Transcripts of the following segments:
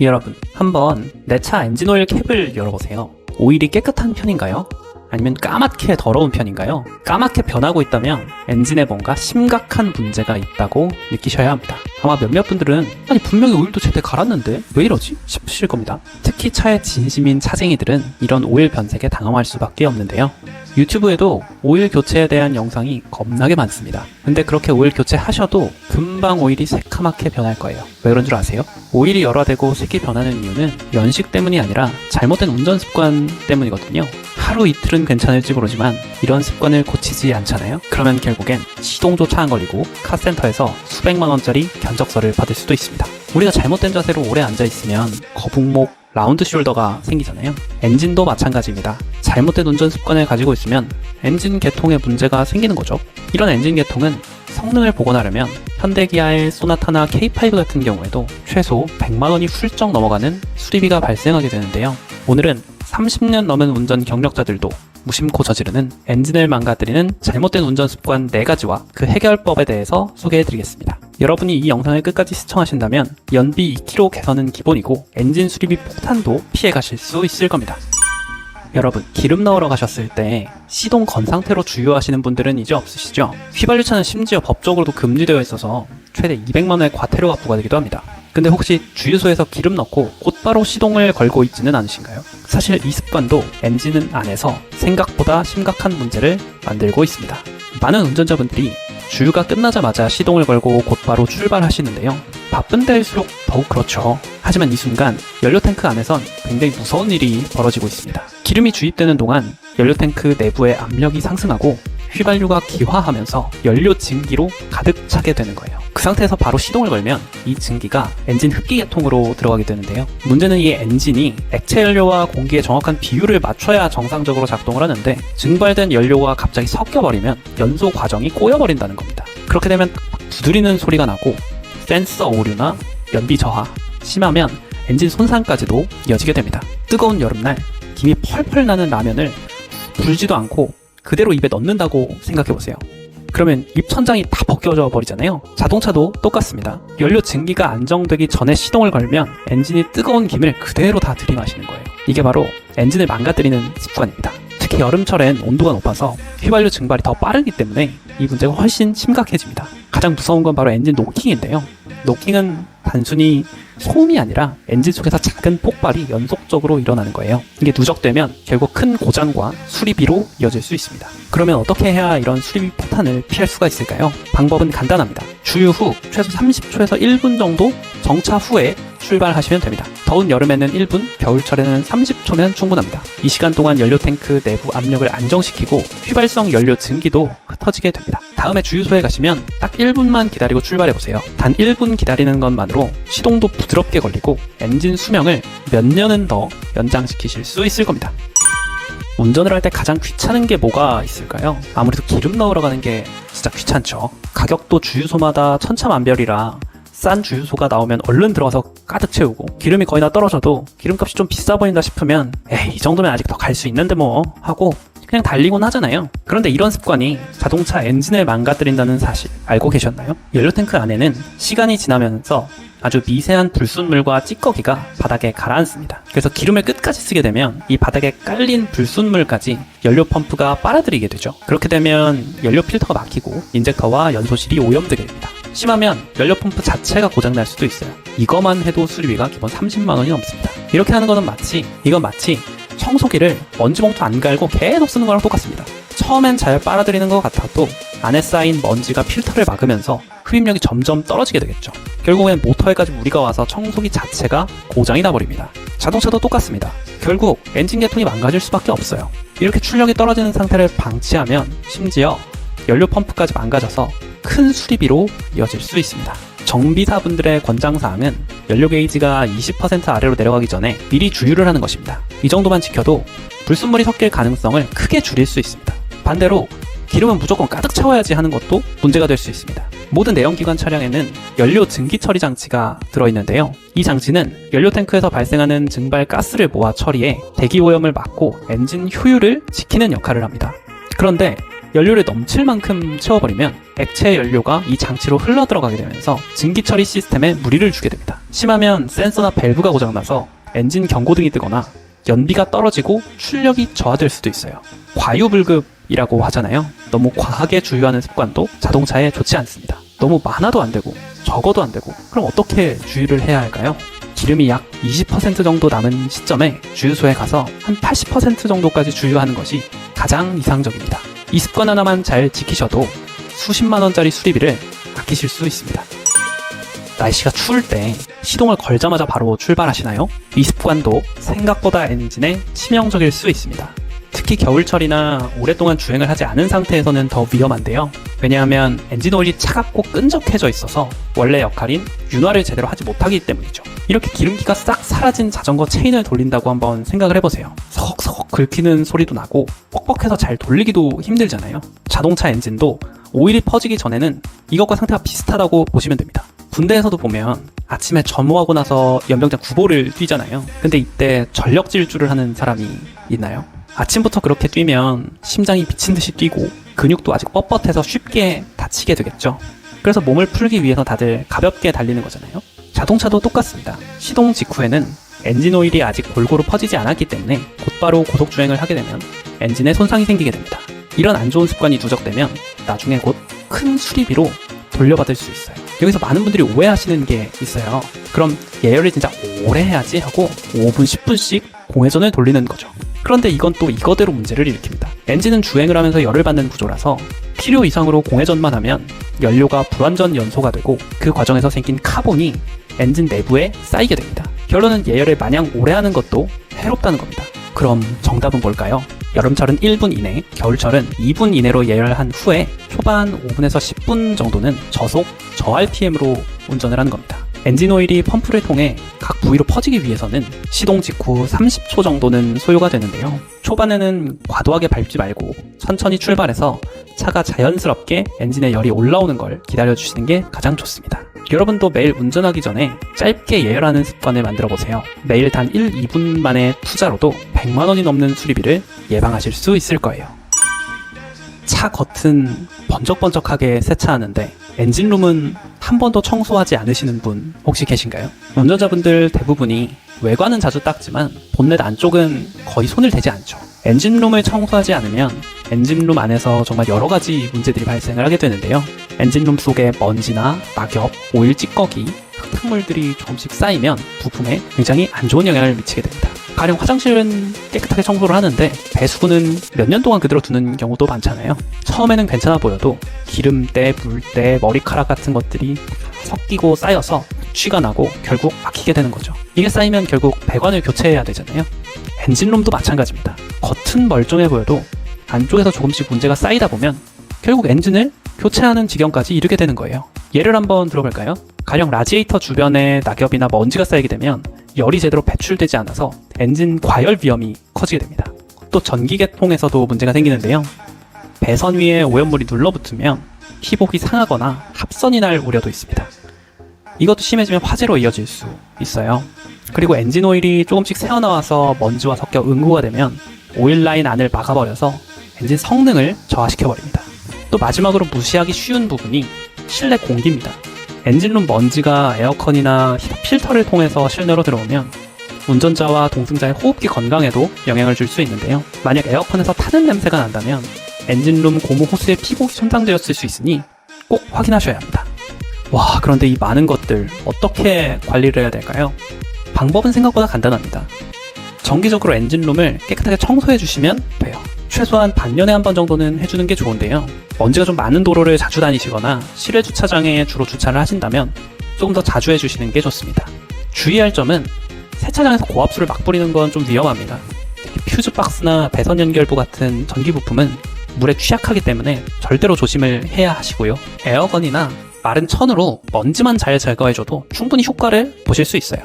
여러분, 한번 내 차 엔진오일 캡을 열어보세요. 오일이 깨끗한 편인가요? 아니면 까맣게 더러운 편인가요? 까맣게 변하고 있다면 엔진에 뭔가 심각한 문제가 있다고 느끼셔야 합니다. 아마 몇몇 분들은 아니 분명히 오일도 제때 갈았는데 왜 이러지? 싶으실 겁니다. 특히 차에 진심인 차쟁이들은 이런 오일 변색에 당황할 수밖에 없는데요. 유튜브에도 오일 교체에 대한 영상이 겁나게 많습니다. 근데 그렇게 오일 교체하셔도 금방 오일이 새카맣게 변할 거예요. 왜 그런 줄 아세요? 오일이 열화되고 색이 변하는 이유는 연식 때문이 아니라 잘못된 운전 습관 때문이거든요. 하루 이틀은 괜찮을지 모르지만 이런 습관을 고치지 않잖아요? 그러면 결국엔 시동조차 안 걸리고 카센터에서 수백만 원짜리 견적서를 받을 수도 있습니다. 우리가 잘못된 자세로 오래 앉아있으면 거북목, 라운드 숄더가 생기잖아요. 엔진도 마찬가지입니다. 잘못된 운전 습관을 가지고 있으면 엔진 개통에 문제가 생기는 거죠. 이런 엔진 개통은 성능을 복원하려면 현대기아의 소나타나 K5 같은 경우에도 최소 100만 원이 훌쩍 넘어가는 수리비가 발생하게 되는데요. 오늘은 30년 넘은 운전 경력자들도 무심코 저지르는 엔진을 망가뜨리는 잘못된 운전 습관 4가지와 그 해결법에 대해서 소개해드리겠습니다. 여러분이 이 영상을 끝까지 시청하신다면 연비 2km 개선은 기본이고 엔진 수리비 폭탄도 피해가실 수 있을 겁니다. 여러분, 기름 넣으러 가셨을 때 시동 건 상태로 주유하시는 분들은 이제 없으시죠? 휘발유차는 심지어 법적으로도 금지되어 있어서 최대 200만 원의 과태료가 부과되기도 합니다. 근데 혹시 주유소에서 기름 넣고 곧바로 시동을 걸고 있지는 않으신가요? 사실 이 습관도 엔진 안에서 생각보다 심각한 문제를 만들고 있습니다. 많은 운전자분들이 주유가 끝나자마자 시동을 걸고 곧바로 출발하시는데요. 바쁜 데일수록 더욱 그렇죠. 하지만 이 순간 연료탱크 안에선 굉장히 무서운 일이 벌어지고 있습니다. 기름이 주입되는 동안 연료탱크 내부의 압력이 상승하고 휘발유가 기화하면서 연료 증기로 가득 차게 되는 거예요. 그 상태에서 바로 시동을 걸면 이 증기가 엔진 흡기 계통으로 들어가게 되는데요. 문제는 이 엔진이 액체 연료와 공기의 정확한 비율을 맞춰야 정상적으로 작동을 하는데 증발된 연료가 갑자기 섞여버리면 연소 과정이 꼬여버린다는 겁니다. 그렇게 되면 두드리는 소리가 나고 센서 오류나 연비 저하, 심하면 엔진 손상까지도 이어지게 됩니다. 뜨거운 여름날 김이 펄펄 나는 라면을 불지도 않고 그대로 입에 넣는다고 생각해보세요. 그러면 입천장이 다 벗겨져 버리잖아요. 자동차도 똑같습니다. 연료 증기가 안정되기 전에 시동을 걸면 엔진이 뜨거운 김을 그대로 다 들이마시는 거예요. 이게 바로 엔진을 망가뜨리는 습관입니다. 특히 여름철엔 온도가 높아서 휘발유 증발이 더 빠르기 때문에 이 문제가 훨씬 심각해집니다. 가장 무서운 건 바로 엔진 노킹인데요. 노킹은 단순히 소음이 아니라 엔진 속에서 작은 폭발이 연속적으로 일어나는 거예요. 이게 누적되면 결국 큰 고장과 수리비로 이어질 수 있습니다. 그러면 어떻게 해야 이런 수리비 폭탄을 피할 수가 있을까요? 방법은 간단합니다. 주유 후 최소 30초에서 1분 정도 정차 후에 출발하시면 됩니다. 더운 여름에는 1분, 겨울철에는 30초면 충분합니다. 이 시간 동안 연료탱크 내부 압력을 안정시키고 휘발성 연료 증기도 흩어지게 됩니다. 다음에 주유소에 가시면 딱 1분만 기다리고 출발해보세요. 단 1분 기다리는 것만으로 시동도 부드럽게 걸리고 엔진 수명을 몇 년은 더 연장시키실 수 있을 겁니다. 운전을 할 때 가장 귀찮은 게 뭐가 있을까요? 아무래도 기름 넣으러 가는 게 진짜 귀찮죠. 가격도 주유소마다 천차만별이라 싼 주유소가 나오면 얼른 들어가서 가득 채우고 기름이 거의 다 떨어져도 기름값이 좀 비싸 보인다 싶으면 에이, 이 정도면 아직 더 갈 수 있는데 뭐 하고 그냥 달리곤 하잖아요. 그런데 이런 습관이 자동차 엔진을 망가뜨린다는 사실 알고 계셨나요? 연료탱크 안에는 시간이 지나면서 아주 미세한 불순물과 찌꺼기가 바닥에 가라앉습니다. 그래서 기름을 끝까지 쓰게 되면 이 바닥에 깔린 불순물까지 연료 펌프가 빨아들이게 되죠. 그렇게 되면 연료 필터가 막히고 인젝터와 연소실이 오염되게 됩니다. 심하면 연료 펌프 자체가 고장날 수도 있어요. 이거만 해도 수리비가 기본 30만 원이 넘습니다. 이렇게 하는 거는 이건 마치 청소기를 먼지봉투 안 갈고 계속 쓰는 거랑 똑같습니다. 처음엔 잘 빨아들이는 것 같아도 안에 쌓인 먼지가 필터를 막으면서 흡입력이 점점 떨어지게 되겠죠. 결국엔 모터에까지 무리가 와서 청소기 자체가 고장이 나버립니다. 자동차도 똑같습니다. 결국 엔진 계통이 망가질 수밖에 없어요. 이렇게 출력이 떨어지는 상태를 방치하면 심지어 연료 펌프까지 망가져서 큰 수리비로 이어질 수 있습니다. 정비사분들의 권장사항은 연료 게이지가 20% 아래로 내려가기 전에 미리 주유를 하는 것입니다. 이 정도만 지켜도 불순물이 섞일 가능성을 크게 줄일 수 있습니다. 반대로 기름은 무조건 가득 채워야지 하는 것도 문제가 될 수 있습니다. 모든 내연기관 차량에는 연료 증기 처리 장치가 들어있는데요. 이 장치는 연료탱크에서 발생하는 증발 가스를 모아 처리해 대기 오염을 막고 엔진 효율을 지키는 역할을 합니다. 그런데 연료를 넘칠 만큼 채워버리면 액체 연료가 이 장치로 흘러 들어가게 되면서 증기 처리 시스템에 무리를 주게 됩니다. 심하면 센서나 밸브가 고장나서 엔진 경고등이 뜨거나 연비가 떨어지고 출력이 저하될 수도 있어요. 과유불급이라고 하잖아요. 너무 과하게 주유하는 습관도 자동차에 좋지 않습니다. 너무 많아도 안 되고 적어도 안 되고, 그럼 어떻게 주유를 해야 할까요? 기름이 약 20% 정도 남은 시점에 주유소에 가서 한 80% 정도까지 주유하는 것이 가장 이상적입니다. 이 습관 하나만 잘 지키셔도 수십만 원짜리 수리비를 아끼실 수 있습니다. 날씨가 추울 때 시동을 걸자마자 바로 출발하시나요? 이 습관도 생각보다 엔진에 치명적일 수 있습니다. 특히 겨울철이나 오랫동안 주행을 하지 않은 상태에서는 더 위험한데요. 왜냐하면 엔진 오일이 차갑고 끈적해져 있어서 원래 역할인 윤활을 제대로 하지 못하기 때문이죠. 이렇게 기름기가 싹 사라진 자전거 체인을 돌린다고 한번 생각을 해보세요. 서걱서걱 긁히는 소리도 나고 뻑뻑해서 잘 돌리기도 힘들잖아요. 자동차 엔진도 오일이 퍼지기 전에는 이것과 상태가 비슷하다고 보시면 됩니다. 군대에서도 보면 아침에 점호하고 나서 연병장 구보를 뛰잖아요. 근데 이때 전력 질주를 하는 사람이 있나요? 아침부터 그렇게 뛰면 심장이 미친 듯이 뛰고 근육도 아직 뻣뻣해서 쉽게 다치게 되겠죠. 그래서 몸을 풀기 위해서 다들 가볍게 달리는 거잖아요. 자동차도 똑같습니다. 시동 직후에는 엔진 오일이 아직 골고루 퍼지지 않았기 때문에 곧바로 고속주행을 하게 되면 엔진에 손상이 생기게 됩니다. 이런 안 좋은 습관이 누적되면 나중에 곧 큰 수리비로 돌려받을 수 있어요. 여기서 많은 분들이 오해하시는 게 있어요. 그럼 예열을 진짜 오래 해야지 하고 5분, 10분씩 공회전을 돌리는 거죠. 그런데 이건 또 이거대로 문제를 일으킵니다. 엔진은 주행을 하면서 열을 받는 구조라서 필요 이상으로 공회전만 하면 연료가 불완전 연소가 되고 그 과정에서 생긴 카본이 엔진 내부에 쌓이게 됩니다. 결론은 예열을 마냥 오래 하는 것도 해롭다는 겁니다. 그럼 정답은 뭘까요? 여름철은 1분 이내, 겨울철은 2분 이내로 예열한 후에 초반 5분에서 10분 정도는 저속, 저RPM으로 운전을 하는 겁니다. 엔진 오일이 펌프를 통해 각 부위로 퍼지기 위해서는 시동 직후 30초 정도는 소요가 되는데요. 초반에는 과도하게 밟지 말고 천천히 출발해서 차가 자연스럽게 엔진에 열이 올라오는 걸 기다려주시는 게 가장 좋습니다. 여러분도 매일 운전하기 전에 짧게 예열하는 습관을 만들어보세요. 매일 단 1, 2분 만의 투자로도 100만 원이 넘는 수리비를 예방하실 수 있을 거예요. 차 겉은 번쩍번쩍하게 세차하는데 엔진룸은 한 번도 청소하지 않으시는 분 혹시 계신가요? 운전자분들 대부분이 외관은 자주 닦지만 본넷 안쪽은 거의 손을 대지 않죠. 엔진룸을 청소하지 않으면 엔진룸 안에서 정말 여러 가지 문제들이 발생을 하게 되는데요. 엔진룸 속에 먼지나 낙엽, 오일 찌꺼기, 흙탕물들이 조금씩 쌓이면 부품에 굉장히 안 좋은 영향을 미치게 됩니다. 가령 화장실은 깨끗하게 청소를 하는데 배수구는 몇 년 동안 그대로 두는 경우도 많잖아요. 처음에는 괜찮아 보여도 기름때, 물때, 머리카락 같은 것들이 섞이고 쌓여서 취가 나고 결국 막히게 되는 거죠. 이게 쌓이면 결국 배관을 교체해야 되잖아요. 엔진룸도 마찬가지입니다. 겉은 멀쩡해 보여도 안쪽에서 조금씩 문제가 쌓이다 보면 결국 엔진을 교체하는 지경까지 이르게 되는 거예요. 예를 한번 들어볼까요? 가령 라지에이터 주변에 낙엽이나 먼지가 쌓이게 되면 열이 제대로 배출되지 않아서 엔진 과열 위험이 커지게 됩니다. 또 전기계통에서도 문제가 생기는데요. 배선 위에 오염물이 눌러붙으면 피복이 상하거나 합선이 날 우려도 있습니다. 이것도 심해지면 화재로 이어질 수 있어요. 그리고 엔진 오일이 조금씩 새어나와서 먼지와 섞여 응고가 되면 오일 라인 안을 막아버려서 엔진 성능을 저하시켜버립니다. 또 마지막으로 무시하기 쉬운 부분이 실내 공기입니다. 엔진룸 먼지가 에어컨이나 필터를 통해서 실내로 들어오면 운전자와 동승자의 호흡기 건강에도 영향을 줄 수 있는데요. 만약 에어컨에서 타는 냄새가 난다면 엔진룸 고무 호스의 피복이 손상되었을 수 있으니 꼭 확인하셔야 합니다. 와, 그런데 이 많은 것들 어떻게 관리를 해야 될까요? 방법은 생각보다 간단합니다. 정기적으로 엔진룸을 깨끗하게 청소해 주시면 돼요. 최소한 반년에 한 번 정도는 해주는 게 좋은데요. 먼지가 좀 많은 도로를 자주 다니시거나 실외 주차장에 주로 주차를 하신다면 조금 더 자주 해주시는 게 좋습니다. 주의할 점은 세차장에서 고압수를 막 뿌리는 건 좀 위험합니다. 퓨즈 박스나 배선 연결부 같은 전기 부품은 물에 취약하기 때문에 절대로 조심을 해야 하시고요. 에어건이나 마른 천으로 먼지만 잘 제거해줘도 충분히 효과를 보실 수 있어요.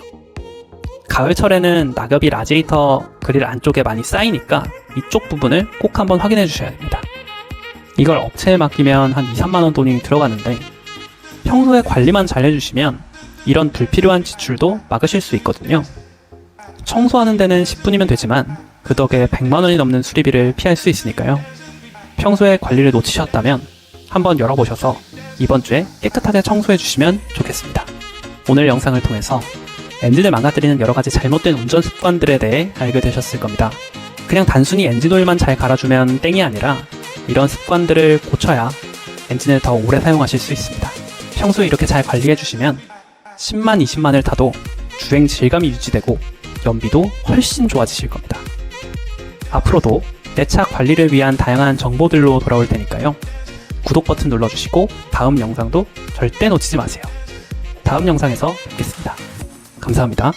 가을철에는 낙엽이 라지에이터 그릴 안쪽에 많이 쌓이니까 이쪽 부분을 꼭 한번 확인해 주셔야 됩니다. 이걸 업체에 맡기면 한 2, 3만 원 돈이 들어가는데 평소에 관리만 잘 해주시면 이런 불필요한 지출도 막으실 수 있거든요. 청소하는 데는 10분이면 되지만 그 덕에 100만 원이 넘는 수리비를 피할 수 있으니까요. 평소에 관리를 놓치셨다면 한번 열어보셔서 이번 주에 깨끗하게 청소해 주시면 좋겠습니다. 오늘 영상을 통해서 엔진을 망가뜨리는 여러가지 잘못된 운전 습관들에 대해 알게 되셨을 겁니다. 그냥 단순히 엔진오일만 잘 갈아주면 땡이 아니라 이런 습관들을 고쳐야 엔진을 더 오래 사용하실 수 있습니다. 평소에 이렇게 잘 관리해주시면 10만, 20만을 타도 주행 질감이 유지되고 연비도 훨씬 좋아지실 겁니다. 앞으로도 내 차 관리를 위한 다양한 정보들로 돌아올 테니까요. 구독 버튼 눌러주시고 다음 영상도 절대 놓치지 마세요. 다음 영상에서 뵙겠습니다. 감사합니다.